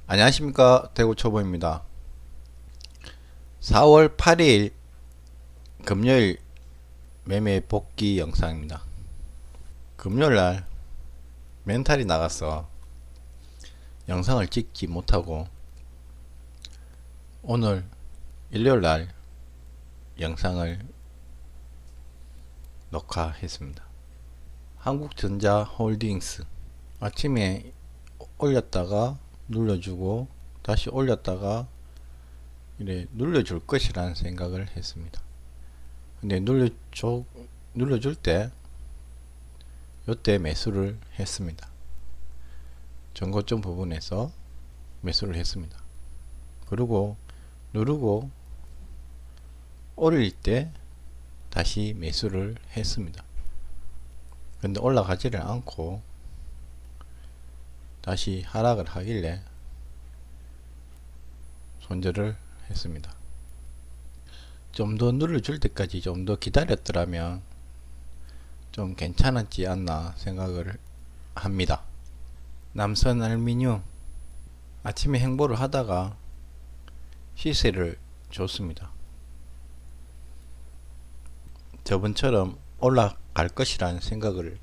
안녕하십니까, 대구초보입니다. 4월 8일 금요일 매매 복귀 영상입니다. 금요일날 멘탈이 나가서 영상을 찍지 못하고 오늘 일요일날 영상을 녹화했습니다. 한국전자 홀딩스 아침에 올렸다가 눌러주고 다시 올렸다가 이래 눌러줄 것이라는 생각을 했습니다. 근데 눌러줄 때 요때 매수를 했습니다. 전고점 부분에서 매수를 했습니다. 그리고 누르고 올릴 때 다시 매수를 했습니다. 근데 올라가지를 않고 다시 하락을 하길래 손절을 했습니다. 좀 더 눌러줄 때까지 좀 더 기다렸더라면 좀 괜찮았지 않나 생각을 합니다. 남선알미늄 아침에 행보를 하다가 시세를 줬습니다. 저번처럼 올라갈 것이라는 생각을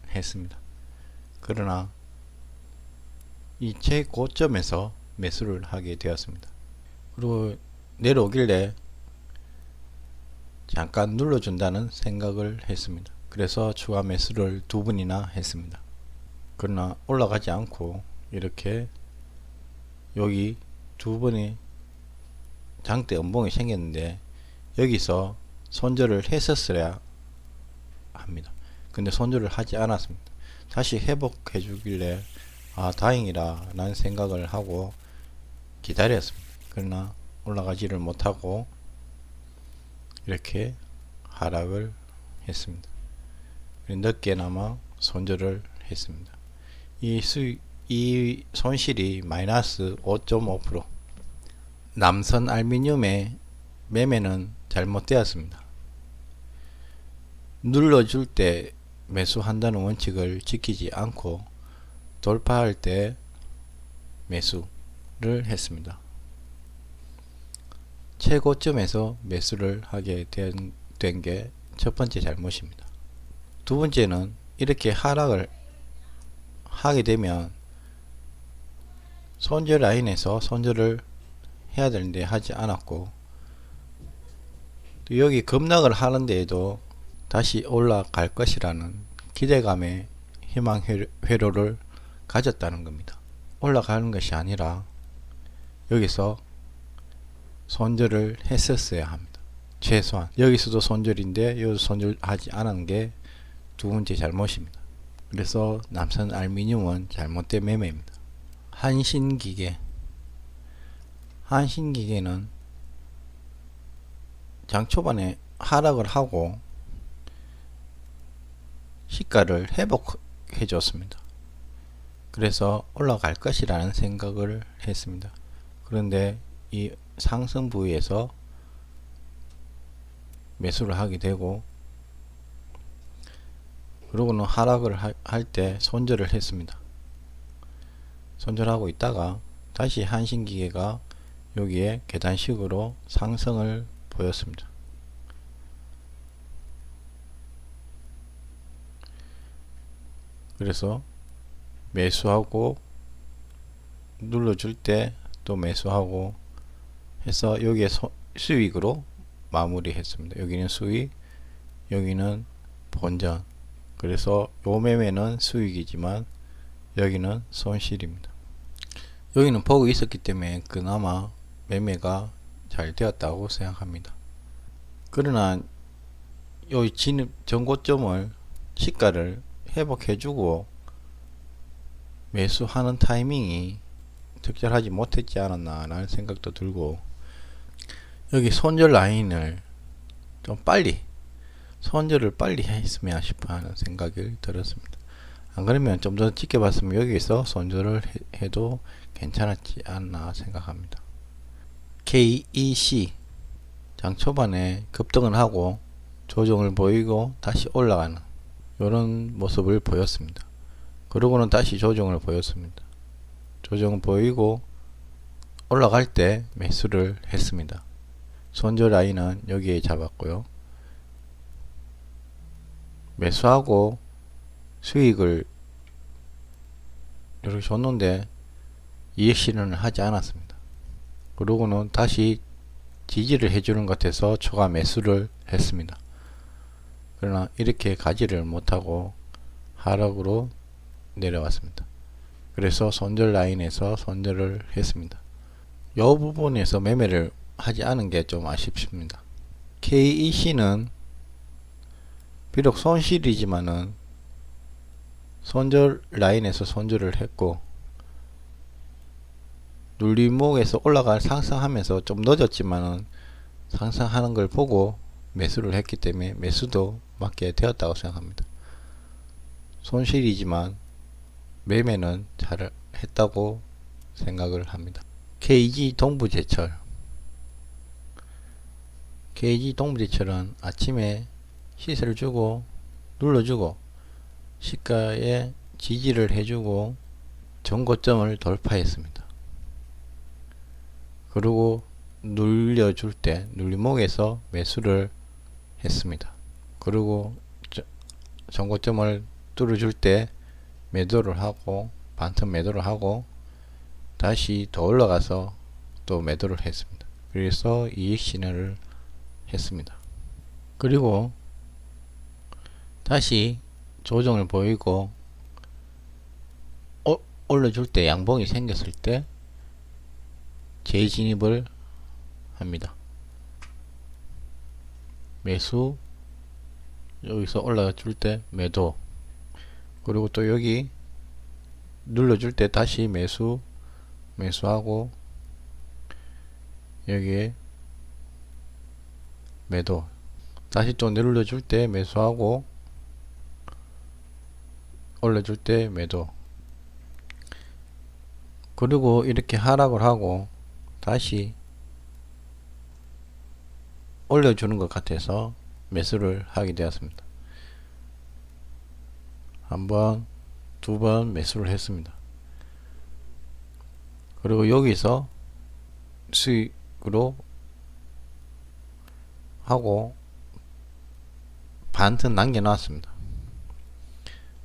했습니다. 그러나 이 최고점에서 매수를 하게 되었습니다. 그리고 내려오길래 잠깐 눌러준다는 생각을 했습니다. 그래서 추가 매수를 두 번이나 했습니다. 그러나 올라가지 않고 이렇게 여기 두 번의 장대 음봉이 생겼는데 여기서 손절을 했었어야 합니다. 근데 손절을 하지 않았습니다. 다시 회복해 주길래 다행이라 라는 생각을 하고 기다렸습니다. 그러나 올라가지를 못하고 이렇게 하락을 했습니다. 늦게나마 손절을 했습니다. 이 손실이 마이너스 5.5%. 남선 알미늄의 매매는 잘못되었습니다. 눌러줄 때 매수한다는 원칙을 지키지 않고 돌파할 때 매수를 했습니다. 최고점에서 매수를 하게 된 게 첫 번째 잘못입니다. 두 번째는 이렇게 하락을 하게 되면 손절 라인에서 손절을 해야 되는데 하지 않았고, 또 여기 급락을 하는데에도 다시 올라갈 것이라는 기대감에 희망 회로를 가졌다는 겁니다. 올라가는 것이 아니라 여기서 손절을 했었어야 합니다. 최소한 여기서도 손절인데 여기서 손절하지 않은 게 두 번째 잘못입니다. 그래서 남선 알미늄은 잘못된 매매입니다. 한신기계는 장 초반에 하락을 하고 시가를 회복해 줬습니다. 그래서 올라갈 것이라는 생각을 했습니다. 그런데 이 상승 부위에서 매수를 하게 되고, 그러고는 하락을 할 때 손절을 했습니다. 손절하고 있다가 다시 한신기계가 여기에 계단식으로 상승을 보였습니다. 그래서 매수하고 눌러줄 때 또 매수하고 해서 여기에 수익으로 마무리 했습니다. 여기는 수익, 여기는 본전. 그래서 요 매매는 수익이지만 여기는 손실입니다. 여기는 보고 있었기 때문에 그나마 매매가 잘 되었다고 생각합니다. 그러나 요 진입 전고점을 시가를 회복해주고 매수하는 타이밍이 적절하지 못했지 않았나 라는 생각도 들고, 여기 손절 라인을 좀 빨리 손절을 빨리 했으면 싶어 하는 생각이 들었습니다. 안 그러면 좀 더 지켜봤으면 여기서 손절을 해도 괜찮았지 않나 생각합니다. KEC 장 초반에 급등을 하고 조정을 보이고 다시 올라가는 이런 모습을 보였습니다. 그러고는 다시 조정을 보였습니다. 조정 보이고 올라갈 때 매수를 했습니다. 손절 라인은 여기에 잡았고요. 매수하고 수익을 이렇게 줬는데 이익 실현을 하지 않았습니다. 그러고는 다시 지지를 해주는 것 같아서 초과 매수를 했습니다. 그러나 이렇게 가지를 못하고 하락으로 내려왔습니다. 그래서 손절 라인에서 손절을 했습니다. 이 부분에서 매매를 하지 않은 게 좀 아쉽습니다. KEC는 비록 손실이지만은 손절 라인에서 손절을 했고 눌림목에서 상승하면서 좀 늦었지만은 상승하는 걸 보고 매수를 했기 때문에 매수도 맞게 되었다고 생각합니다. 손실이지만 매매는 잘 했다고 생각을 합니다. KG 동부제철 아침에 시세를 주고 눌러주고 시가에 지지를 해주고 전고점을 돌파했습니다. 그리고 눌려줄 때 눌림목에서 매수를 했습니다. 그리고 전고점을 뚫어줄 때 매도를 하고 반틈 매도를 하고 다시 더 올라가서 또 매도를 했습니다. 그래서 이익 실현을 했습니다. 그리고 다시 조정을 보이고 올려줄 때 양봉이 생겼을 때 재진입을 합니다. 매수, 여기서 올라줄 때 매도, 그리고 또 여기 눌러줄 때 다시 매수하고 여기에 매도, 다시 또 눌러줄 때 매수하고 올려줄 때 매도, 그리고 이렇게 하락을 하고 다시 올려주는 것 같아서 매수를 하게 되었습니다. 한 번, 두 번 매수를 했습니다. 그리고 여기서 수익으로 하고 반튼 남겨 놨습니다.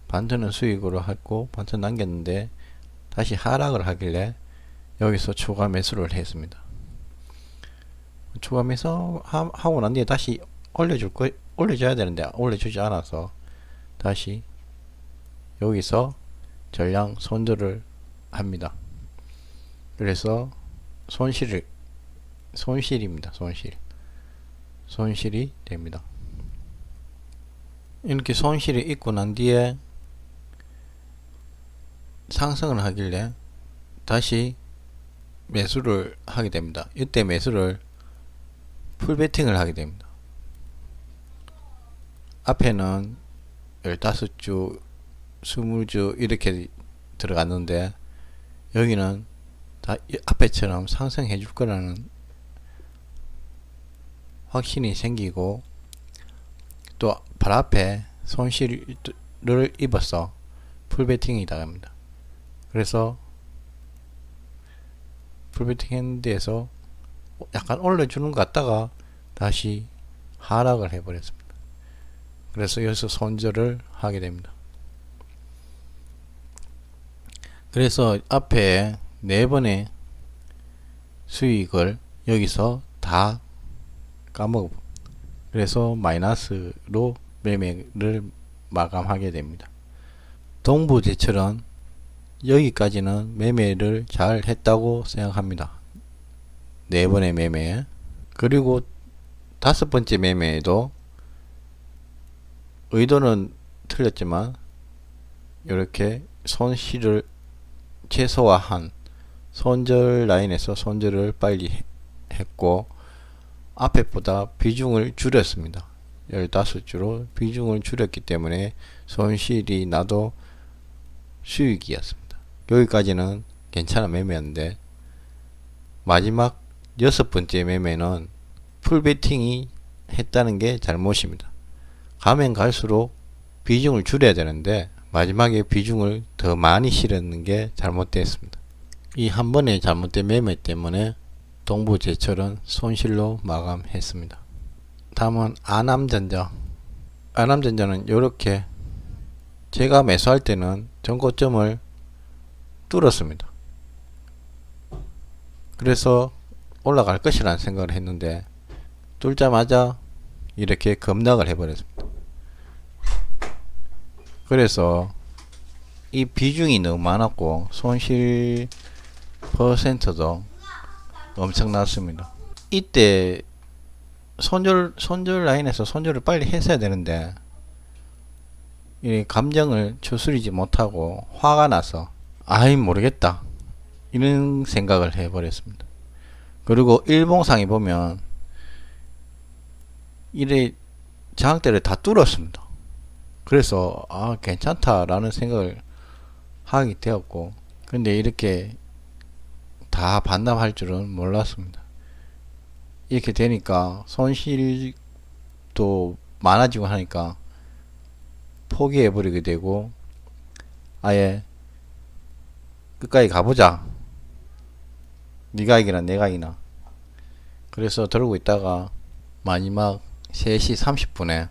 반튼은 수익으로 했고 반튼 남겼는데 다시 하락을 하길래 여기서 추가 매수를 했습니다. 추가 매수 하고 난 뒤에 다시 올려줘야 되는데 올려주지 않아서 다시 여기서 전량 손절을 합니다. 그래서 손실입니다. 손실이 됩니다. 이렇게 손실이 있고 난 뒤에 상승을 하길래 다시 매수를 하게 됩니다. 이때 매수를 풀베팅을 하게 됩니다. 앞에는 15주, 20주 이렇게 들어갔는데 여기는 다 앞에처럼 상승해 줄 거라는 확신이 생기고 또 발 앞에 손실을 입어서 풀베팅이 나갑니다. 그래서 풀베팅 했는 데에서 약간 올려주는 것 같다가 다시 하락을 해버렸습니다. 그래서 여기서 손절을 하게 됩니다. 그래서 앞에 4번의 수익을 여기서 다 까먹어. 그래서 마이너스로 매매를 마감하게 됩니다. 동부제철은 여기까지는 매매를 잘 했다고 생각합니다. 4번의 매매, 그리고 5번째 매매에도 의도는 틀렸지만 이렇게 손실을 최소화한 손절 라인에서 손절을 빨리 했고 앞에보다 비중을 줄였습니다. 15주로 비중을 줄였기 때문에 손실이 나도 수익이었습니다. 여기까지는 괜찮은 매매였는데 마지막 6번째 매매는 풀베팅이 했다는 게 잘못입니다. 가면 갈수록 비중을 줄여야 되는데 마지막에 비중을 더 많이 실었는 게 잘못됐습니다. 이 한 번의 잘못된 매매 때문에 동부제철은 손실로 마감했습니다. 다음은 아남전자. 아남전자는 이렇게 제가 매수할 때는 전고점을 뚫었습니다. 그래서 올라갈 것이라는 생각을 했는데 뚫자마자 이렇게 급락을 해버렸습니다. 그래서 이 비중이 너무 많았고 손실 퍼센트도 엄청났습니다. 이때 손절 라인에서 손절을 빨리 했어야 되는데 이 감정을 추스리지 못하고 화가 나서 아이 모르겠다 이런 생각을 해버렸습니다. 그리고 일봉상에 보면 이래 저항대를 다 뚫었습니다. 그래서 아 괜찮다라는 생각을 하게 되었고, 근데 이렇게 다 반납할 줄은 몰랐습니다. 이렇게 되니까 손실도 많아지고 하니까 포기해버리게 되고 아예 끝까지 가보자, 네가 이기나 내가 이기나, 그래서 들고 있다가 마지막 3시 30분에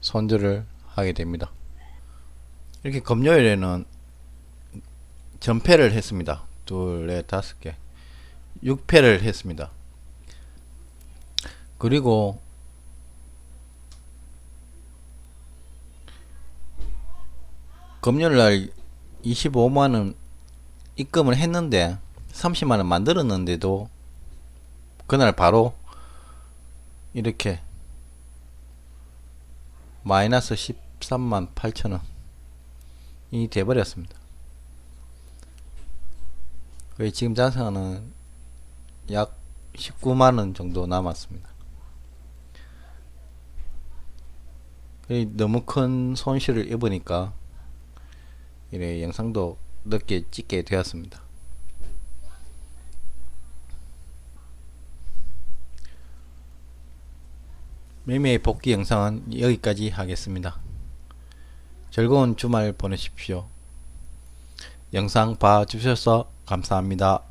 손절을 하게 됩니다. 이렇게 금요일에는 전패를 했습니다. 둘, 넷, 5개 6패를 했습니다. 그리고 금요일날 25만원 입금을 했는데 30만원 만들었는데도 그날 바로 이렇게 마이너스 13만 8천원이 돼버렸습니다. 거의 지금 자산은 약 19만원 정도 남았습니다. 너무 큰 손실을 입으니까 이래 영상도 늦게 찍게 되었습니다. 매매 복귀 영상은 여기까지 하겠습니다. 즐거운 주말 보내십시오. 영상 봐주셔서 감사합니다.